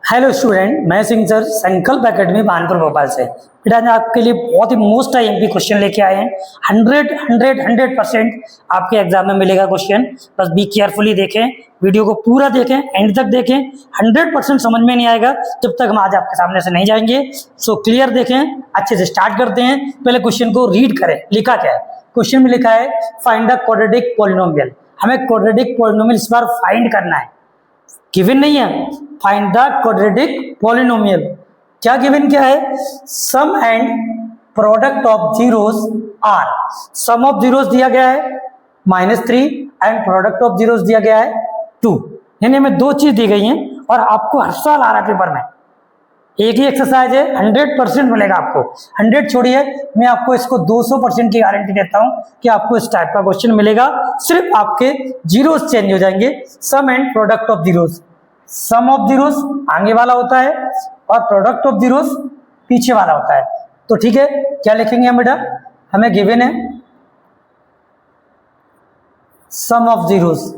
Hello student, मैं Singh sir संकल्प academy Kanpur Bhopal से। बेटा आज आपके लिए बहुत ही मोस्ट आईएमपी क्वेश्चन लेके आए हैं। 100% आपके एग्जाम में मिलेगा क्वेश्चन। बस बी केयरफुली देखें, वीडियो को पूरा देखें, एंड तक देखें। 100% समझ में नहीं आएगा जब तक हम आज आपके सामने से नहीं जाएंगे। सो क्लियर देखें, अच्छे से स्टार्ट करते हैं। पहले क्वेश्चन को रीड करें। लिखा क्या है? क्वेश्चन में लिखा है फाइंड द क्वाड्रेटिक पॉलिनोमियल। हमें क्वाड्रेटिक पॉलिनोमियल इस बार फाइंड करना है, गिवन नहीं है। Find the quadratic polynomial. क्या गिवन क्या है? Sum and product of zeros are. Sum of zeros दिया गया है -3 एंड प्रोडक्ट ऑफ जीरोस दिया गया है 2। यानी हमें दो चीज दी गई हैं और आपको हर साल आ रहा है पेपर में। एक ही एक्सरसाइज है, 100% मिलेगा आपको। 100 छोड़िए, मैं आपको इसको 200% की गारंटी देता हूं कि आपको इस टाइप का क्वेश्चन मिलेगा। सिर्फ आपके जीरोस चेंज हो जाएंगे। Sum and product of zeros. Sum of zeros आगे वाला होता है और प्रोडक्ट ऑफ जीरोस पीछे वाला होता है। तो ठीक है, क्या लिखेंगे हम बेटा? हमें गिवन है sum of zeros.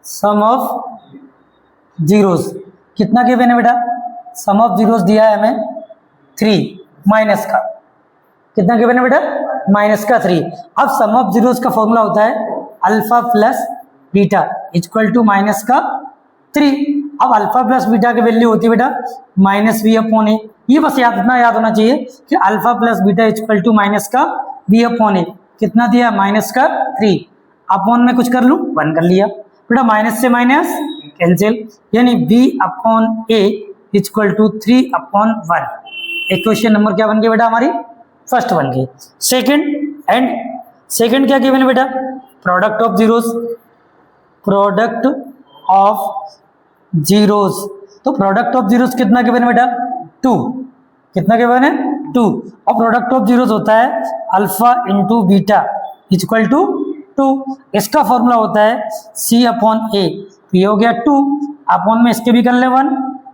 Sum of zeros कितना गिवन है बेटा? सम ऑफ जीरोस दिया है हमें 3 माइनस का। कितना गिवन है बेटा? -3। अब सम ऑफ जीरोस का फॉर्मूला होता है alpha plus beta equal to -3। अब अल्फा प्लस बीटा की वैल्यू होती है बेटा -v/a। ये बस इतना याद होना चाहिए कि alpha plus beta equal to -v/a। कितना दिया? -3। अपॉन में कुछ कर लूं, 1 कर लिया बेटा। माइनस से माइनस कैंसिल, यानी v/a equal to 3/1। Equation number क्या बन गई बेटा? हमारी फर्स्ट बन गई। सेकंड क्या गिवन है बेटा? Product of zeros. Product of zeros. तो प्रोडक्ट ऑफ जीरोस कितना गिवन है बेटा? 2। कितना गिवन है? 2। और प्रोडक्ट ऑफ जीरोस होता है alpha into beta equal to 2। इसका फॉर्मूला होता है c/a। ये हो गया 2। अपॉन में इसके भी कर ले 1।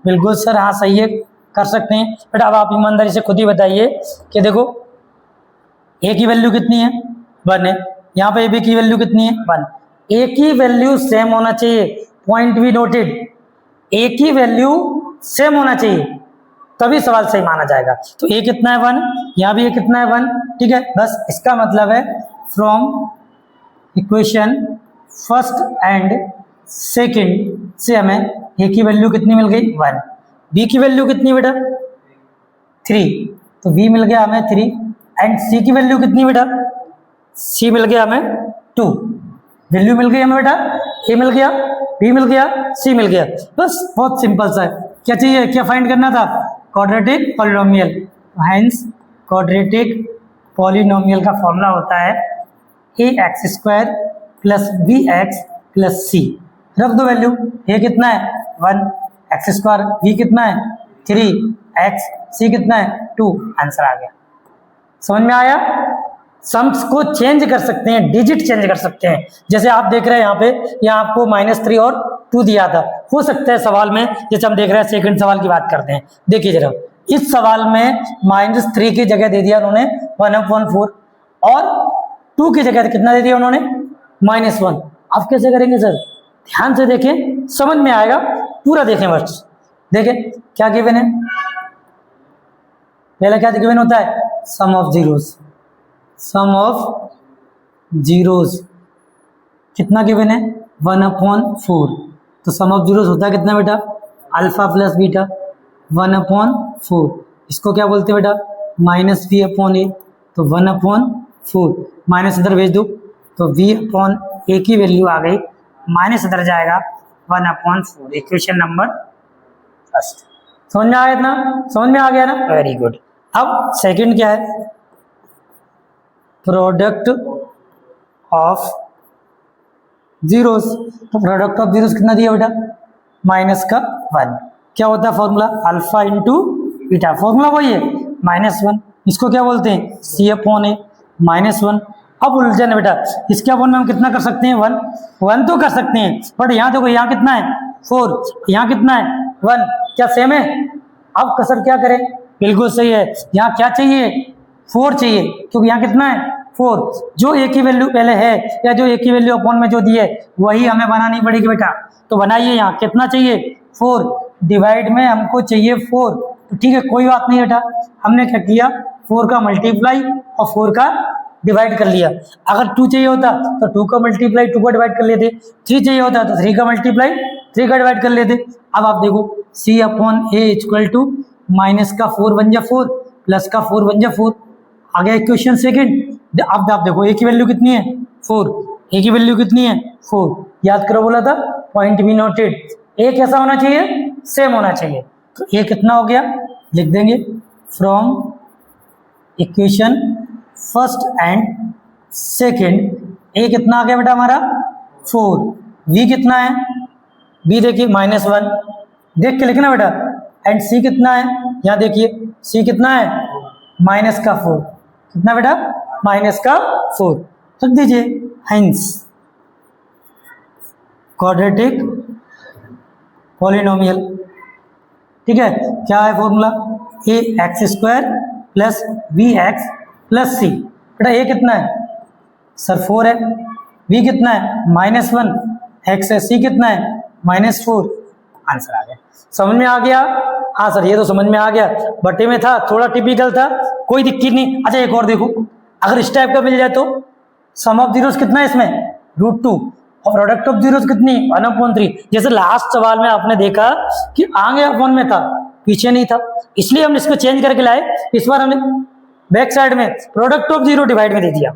बिल्कुल सर, हाँ सही है, कर सकते हैं बेटा। अब आप ईमानदारी से खुद ही बताइए कि देखो a की वैल्यू कितनी है? 1 है। यहाँ पे b की वैल्यू कितनी है? 1। a की वैल्यू सेम होना चाहिए। Point be noted. a की वैल्यू सेम होना चाहिए, तभी सवाल सही माना जाएगा। तो a कितना है? 1। यहाँ भी a कितना है? 1। ठीक है, बस इसका मतलब है from equation first and second से हमें a की वैल्यू कितनी मिल गई? 1। b की वैल्यू कितनी बेटा? 3। तो v मिल गया हमें 3। एंड c की वैल्यू कितनी बेटा? c मिल गया हमें 2। वैल्यू मिल गई हमें बेटा, a मिल गया, b मिल गया, c मिल गया। बस बहुत सिंपल सा है। क्या चाहिए? क्या फाइंड करना था? Quadratic polynomial. Hence quadratic polynomial का फॉर्मूला होता है ax² + bx + c। रख दो वैल्यू। a कितना है? 1। x²। b कितना है? 3। x। c कितना है? 2। आंसर आ गया। समझ में आया? सम्स को चेंज कर सकते हैं, डिजिट चेंज कर सकते हैं। जैसे आप देख रहे हैं यहाँ पे, यहाँ आपको -3 और 2 दिया था। हो सकता है सवाल में, जैसे हम देख रहे हैं सेकंड सवाल की बात करते हैं, देखिए जरा, इस सवाल में -3 की जगह दे दिया उन्होंने 1/4 और 2 की जगह कितना दे दिया उन्होंने? -1। आप कैसे करेंगे सर? ध्यान से देखें, समझ में आएगा। पूरा देखें, बस देखें क्या गिवन है। पहला क्या गिवन होता है? Sum of zeros. Sum of zeros कितना गिवन है? 1/4। तो सम ऑफ जीरोस होता है कितना बेटा? Alpha plus beta 1/4। इसको क्या बोलते हैं बेटा? -v/a। तो 1/4 माइनस इधर भेज दो, तो v/a की वैल्यू आ गई, माइनस इधर जाएगा 1/4। Equation number first. समझ में आया ना? समझ में आ गया ना? Very good. अब सेकंड क्या है? Product of zeros. तो प्रोडक्ट ऑफ जीरोस कितना दिया बेटा? -1। क्या होता है formula? Alpha into beta. Formula वही है, -1। इसको क्या बोलते हैं? c/a -1। अब उलझन है बेटा, इसके अपॉन में हम कितना कर सकते हैं? 1 तो कर सकते हैं, बट यहाँ देखो, यहाँ कितना है? 4। यहाँ कितना है? 1। क्या सेम है? अब कसर क्या करें? बिल्कुल सही है। यहाँ क्या चाहिए? 4 चाहिए, क्योंकि यहाँ कितना है? 4। जो a की वैल्यू पहले है या जो a की वैल्यू अपॉन में जो दी है वही हमें बनानी पड़ेगी बेटा। तो बनाइए, यहाँ कितना चाहिए? 4। डिवाइड में हमको चाहिए 4, तो ठीक है कोई बात नहीं बेटा, हमने क्या किया 4 का मल्टीप्लाई और 4 का डिवाइड कर लिया। अगर 2 चाहिए होता तो 2 का मल्टीप्लाई 2 का डिवाइड कर लेते, 3 चाहिए होता तो 3 का मल्टीप्लाई 3 का डिवाइड कर लेते। अब आप देखो c upon A equal to minus का 4 बन जा 4 प्लस का 4 बन जा 4। आ गया इक्वेशन सेकंड। अब आप देखो ए की वैल्यू कितनी है 4, ए की वैल्यू कितनी है 4, याद करो बोला था पॉइंट बी नोटेड। ए कैसा होना चाहिए, सेम होना चाहिए। तो ए कितना हो गया, लिख देंगे from equation first and second ए कितना आ गया बेटा हमारा 4, वी कितना है, बी देखिए -1 देख के लिखना बेटा, एंड सी कितना है, यहाँ देखिए सी कितना है -4, कितना बेटा -4, रख दीजिए। हेंस क्वाड्रेटिक पॉलिनोमियल, ठीक है। क्या है formula, A X square plus B X plus C. बेटा ए कितना है सर 4 है, बी कितना है -1, एक्स है, सी कितना है -4। आंसर आ गया, समझ में आ गया। हाँ सर ये तो समझ में आ गया, बटे में था थोड़ा टिपिकल था, कोई दिक्कत नहीं। अच्छा एक और देखो, अगर इस टाइप का मिल जाए तो सम ऑफ जीरोस कितना है इसमें √2 और प्रोडक्ट ऑफ जीरोस कितनी 1/3। जैसे लास्ट सवाल में आपने देखा कि आगे अपॉन में था पीछे नहीं था, इसलिए हमने इसको चेंज करके लाए। इस बार हमने बैक साइड में प्रोडक्ट ऑफ जीरो डिवाइड में दे दिया,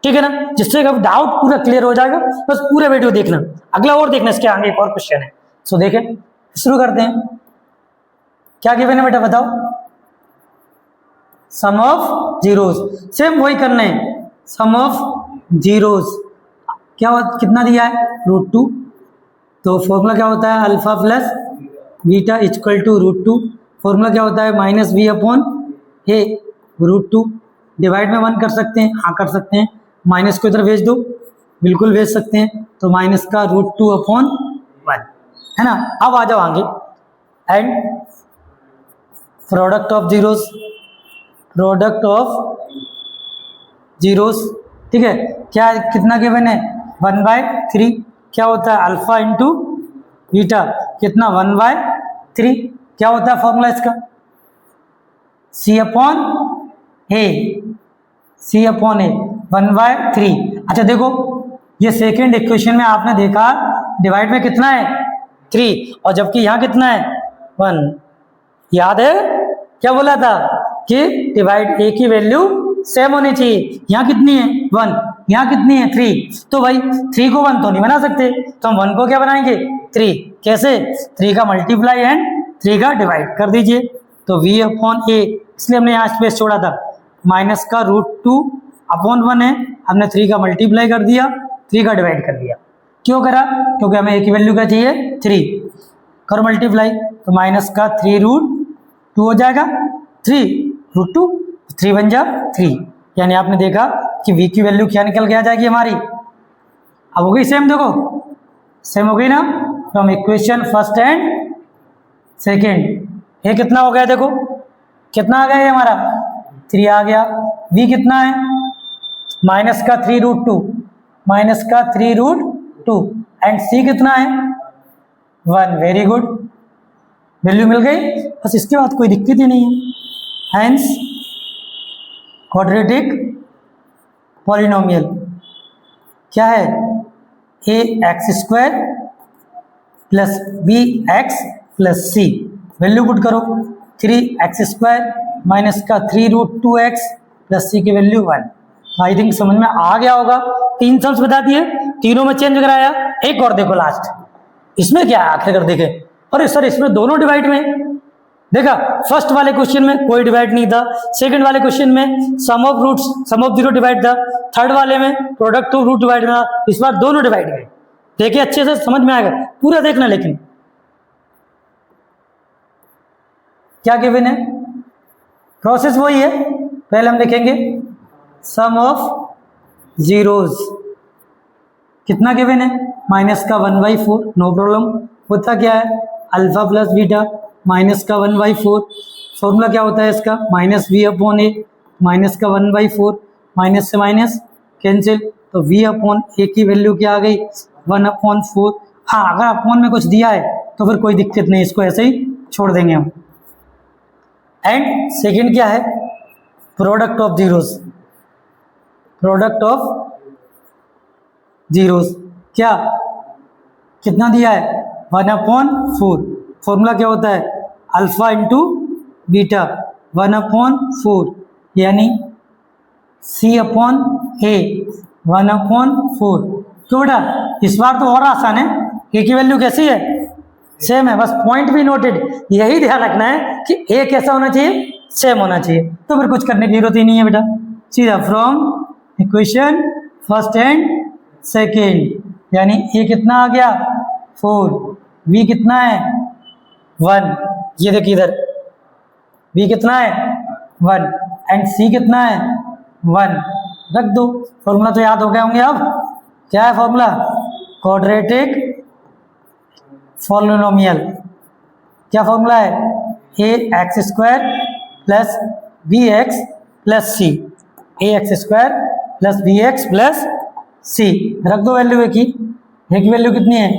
ठीक है ना, जिससे अब डाउट पूरा क्लियर हो जाएगा। बस पूरा वीडियो देखना, अगला और देखना, इसके आगे एक और क्वेश्चन है। सो देखें शुरू करते हैं। क्या गिवन है बेटा बताओ, सम ऑफ जीरोस, सेम वही करना है, सम ऑफ जीरोस क्या कितना दिया है √2, तो फॉर्मूला क्या होता है alpha plus beta equal to √2। Formula क्या होता है -v अपॉन ए √2। डिवाइड में 1 कर सकते हैं, हाँ कर सकते हैं, माइनस को इधर भेज दो, बिल्कुल भेज सकते हैं, तो माइनस का √2 अपॉन 1 है ना। अब आ जाओ आगे, and product of zeros, product of zeros, ठीक है। क्या कितना गिवन है 1/3, क्या होता है अल्फा इंटू बीटा, कितना 1/3, क्या होता है फॉर्मूला इसका c अपॉन ए, c अपॉन ए 1/3। अच्छा देखो ये सेकेंड इक्वेशन में आपने देखा डिवाइड में कितना है 3, और जबकि यहाँ कितना है 1। याद है क्या बोला था कि डिवाइड ए की वैल्यू सेम होनी चाहिए, यहाँ कितनी है 1, यहाँ कितनी है 3, तो भाई 3 को 1 तो नहीं बना सकते, तो हम 1 को क्या बनाएंगे 3, कैसे 3 का मल्टीप्लाई एंड 3 का डिवाइड कर दीजिए, तो v अपॉन ए, इसलिए हमने यहाँ स्पेस छोड़ा था, माइनस का √2 अपॉन 1 है, हमने 3 का मल्टीप्लाई कर दिया, 3 का डिवाइड कर दिया। क्यों करा, क्योंकि हमें ए की वैल्यू क्या चाहिए 3, करो मल्टीप्लाई, तो माइनस का 3√2 हो जाएगा, 3√2 3 बन जा 3, यानी आपने देखा कि v की वैल्यू क्या निकल के आ जाएगी हमारी। अब हो गई सेम, देखो सेम हो गई ना, from equation first and second. ये कितना हो गया, देखो कितना आ गया ये हमारा 3 आ गया, v कितना है माइनस का 3√2, माइनस का 3√2, एंड c कितना है 1। वेरी गुड, वैल्यू मिल गई, बस इसके बाद कोई दिक्कत ही नहीं है। हेंस क्वाड्रेटिक पॉलिनोमियल क्या है, A X square plus B X plus C, value put करो 3x स्क्वायर माइनस का 3√2x प्लस सी की वैल्यू 1। आई थिंक समझ में आ गया होगा, 3 सम्स बता दिए, तीनों में चेंज कराया। एक और देखो लास्ट, इसमें क्या आखिर कर देखे, अरे सर इसमें दोनों डिवाइड में देखा, फर्स्ट वाले क्वेश्चन में कोई डिवाइड नहीं था, सेकंड वाले क्वेश्चन में sum of roots sum of zero divide था, थर्ड वाले में प्रोडक्ट ऑफ रूट डिवाइड था, इस बार दोनों डिवाइड में। देखिए अच्छे से समझ में आएगा, पूरा देखना। लेकिन क्या गिवन है, प्रोसेस वही है, पहले हम लिखेंगे सम ऑफ जीरोस, कितना गिवन है माइनस का 1/4, नो प्रॉब्लम। होता क्या है अल्फा प्लस बीटा माइनस का 1/4, फॉर्मूला क्या होता है इसका -v अपॉन ए, माइनस का 1/4, माइनस से माइनस कैंसिल, तो v अपॉन ए की वैल्यू क्या आ गई 1/4। हाँ अगर अपॉन में कुछ दिया है तो फिर कोई दिक्कत नहीं, इसको ऐसे ही छोड़ देंगे हम। एंड सेकंड क्या है, product of zeros, product of zeros क्या, कितना दिया है 1/4। फॉर्मूला क्या होता है, अल्फा इंटू बीटा 1/4, यानी C/A 1/4। क्यों बेटा, इस बार तो और आसान है, ए की वैल्यू कैसी है, सेम है, बस पॉइंट भी नोटेड, यही ध्यान रखना है कि ए कैसा होना चाहिए, सेम होना चाहिए, तो फिर कुछ करने की जरूरत ही नहीं है बेटा, सीधा from equation first and second, यानी ए कितना आ गया 4, बी कितना है 1, ये देखिए इधर बी कितना है 1 एंड सी कितना है 1, रख दो। फॉर्मूला तो याद हो गए होंगे अब, क्या है फॉर्मूला, क्वाड्रेटिक पॉलिनोमियल, क्या फॉर्मूला है, ax² प्लस bx प्लस सी, ax² प्लस bx प्लस सी, रख दो वैल्यू ए की वैल्यू कितनी है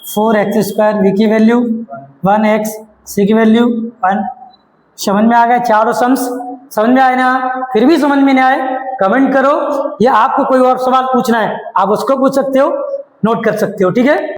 4x², बी की वैल्यू 1x, सी की वैल्यू 1। समझ में आ गया, चारों सम्स समझ में आए ना, फिर भी समझ में नहीं आए कमेंट करो, या आपको कोई और सवाल पूछना है आप उसको पूछ सकते हो, नोट कर सकते हो, ठीक है।